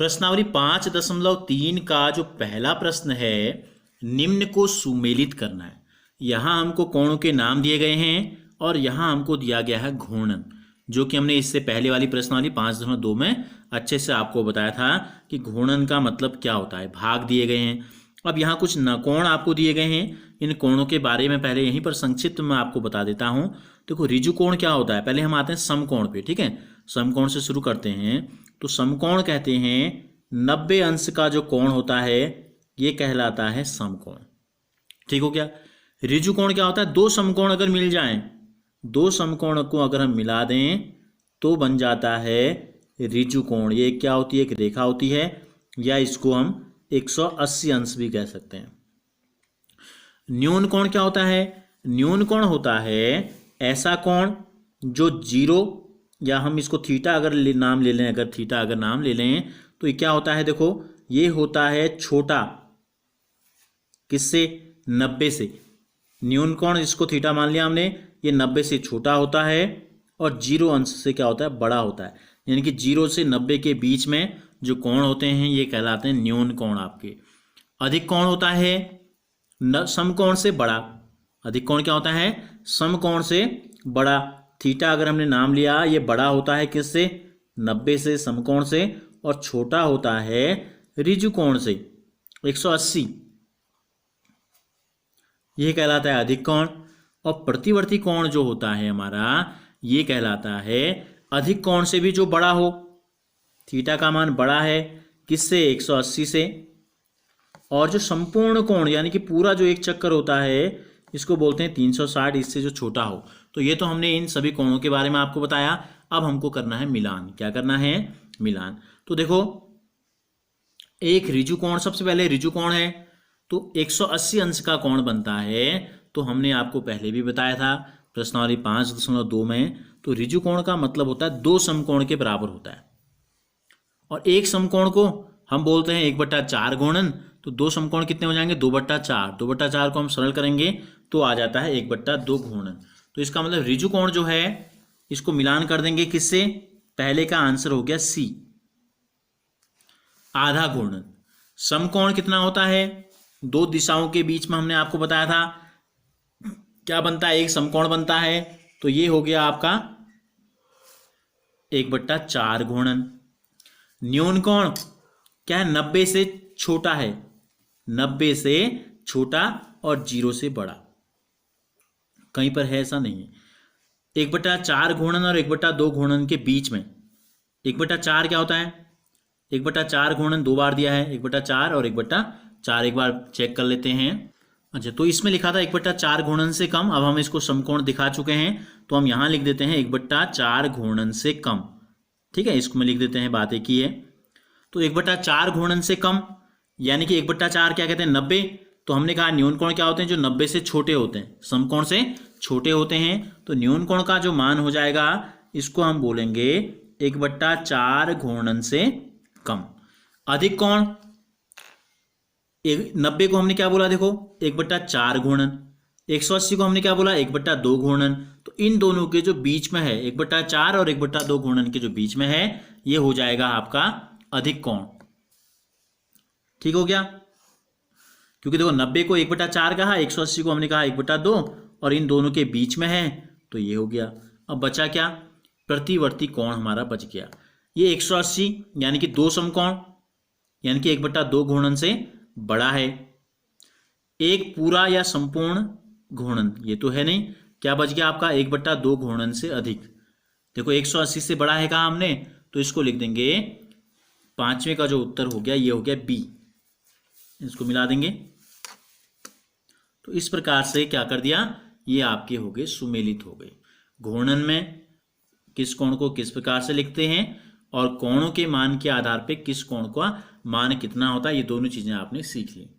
प्रश्नावली 5.3 का जो पहला प्रश्न है, निम्न को सुमेलित करना है। यहाँ हमको कोणों के नाम दिए गए हैं और यहाँ हमको दिया गया है घूर्णन, जो कि हमने इससे पहले वाली प्रश्नावली 5.2 में अच्छे से आपको बताया था कि घूर्णन का मतलब क्या होता है। भाग दिए गए हैं। अब यहाँ कुछ कोण आपको दिए गए हैं। इन कोणों के बारे में पहले यहीं पर संक्षिप्त में आपको बता देता हूँ। देखो ऋजु कोण क्या होता है, पहले हम आते हैं समकोण पे। ठीक है, समकोण से शुरू करते हैं। तो समकोण कहते हैं 90 अंश का जो कोण होता है ये कहलाता है समकोण। ठीक हो गया। ऋजु कोण क्या होता है, दो समकोण अगर मिल जाएं, दो समकोण को अगर हम मिला दें तो बन जाता है ऋजु कोण। ये क्या होती है, एक रेखा होती है, या इसको हम 180 अंश भी कह सकते हैं। न्यून कोण क्या होता है, न्यून कोण होता है ऐसा कोण जो जीरो, या हम इसको थीटा अगर नाम ले लें, अगर थीटा अगर नाम ले लें तो ये क्या होता है, देखो ये होता है छोटा, किससे, 90 से। न्यून कोण इसको थीटा मान लिया हमने, ये 90 से छोटा होता है और जीरो अंश से क्या होता है, बड़ा होता है। यानी कि 0 से 90 के बीच में जो कोण होते हैं ये कहलाते हैं न्यून कोण आपके। अधिक कोण होता है समकोण से बड़ा। अधिक कोण क्या होता है, समकोण से बड़ा। थीटा अगर हमने नाम लिया, ये बड़ा होता है किससे, 90 से, समकोण से, और छोटा होता है ऋजु कोण से, 180। यह कहलाता है अधिक कोण। और प्रतिवर्ती कोण जो होता है हमारा, ये कहलाता है अधिक कोण से भी जो बड़ा हो। थीटा का मान बड़ा है किससे, 180 से। और जो संपूर्ण कोण यानी कि पूरा जो एक चक्कर होता है इसको बोलते हैं 360, इससे जो छोटा हो। तो ये तो हमने इन सभी कोणों के बारे में आपको बताया। अब हमको करना है मिलान। क्या करना है, मिलान। तो देखो एक ऋजु कोण, सबसे पहले ऋजु कोण है तो 180 अंश का कोण बनता है। तो हमने आपको पहले भी बताया था प्रश्नावली 5.2 में। तो ऋजु कोण का मतलब होता है दो समकोण के बराबर होता है। और एक समकोण को हम बोलते हैं 1/4 घूर्णन। तो दो समकोण कितने हो जाएंगे, 2/4। 2/4 को हम सरल करेंगे तो आ जाता है 1/2 घूर्णन। तो इसका मतलब ऋजु कोण जो है इसको मिलान कर देंगे किससे, पहले का आंसर हो गया सी, आधा घूर्णन। समकोण कितना होता है, दो दिशाओं के बीच में हमने आपको बताया था क्या बनता है, एक समकोण बनता है। तो ये हो गया आपका 1/4 घूर्णन। न्यून कोण क्या है, 90 से छोटा है, 90 से छोटा और 0 से बड़ा। कहीं पर है ऐसा नहीं है। 1/4 घूर्णन और 1/2 घूर्णन के बीच में 1/4 क्या होता है, 1/4 घूर्णन दो बार दिया है, 1/4 और 1/4 एक बार चेक कर लेते हैं। अच्छा, तो इसमें लिखा था 1/4 घूर्णन से कम। अब हम इसको समकोण दिखा चुके हैं तो हम यहाँ लिख देते हैं 1/4 घूर्णन से कम। ठीक है, इसको में लिख देते हैं, बात एक ही है। तो 1/4 घूर्णन से कम यानी कि 1/4 क्या कहते हैं, 90। तो हमने कहा न्यून कोण क्या होते हैं, जो 90 से छोटे होते हैं, समकोण से छोटे होते हैं। तो न्यून कोण का जो मान हो जाएगा इसको हम बोलेंगे 1/4 घूर्णन से कम। अधिक कोण 90 को हमने क्या बोला, देखो 1/4 घूर्णन। 180 को हमने क्या बोला, 1/2 घूर्णन। तो इन दोनों के जो बीच में है, 1/4 और 1/2 घूर्णन के जो बीच में है, ये हो जाएगा आपका अधिक कोण। ठीक हो गया, क्योंकि देखो 90 को 1/4 कहा, 180 को हमने कहा 1/2, और इन दोनों के बीच में है तो ये हो गया। अब बचा क्या, प्रतिवर्ती कोण हमारा बच गया। ये 180 यानी कि दो समकोण यानी कि 1/2 घूर्णन से बड़ा है। एक पूरा या संपूर्ण घूर्णन ये तो है नहीं, क्या बच गया आपका, 1/2 घूर्णन से अधिक। देखो 180 से बड़ा है कहा हमने, तो इसको लिख देंगे, पांचवें का जो उत्तर हो गया ये हो गया बी। इसको मिला देंगे। तो इस प्रकार से क्या कर दिया, ये आपके हो गए सुमेलित हो गए। घूर्णन में किस कोण को किस प्रकार से लिखते हैं और कोणों के मान के आधार पे किस कोण का मान कितना होता है, ये दोनों चीजें आपने सीख ली।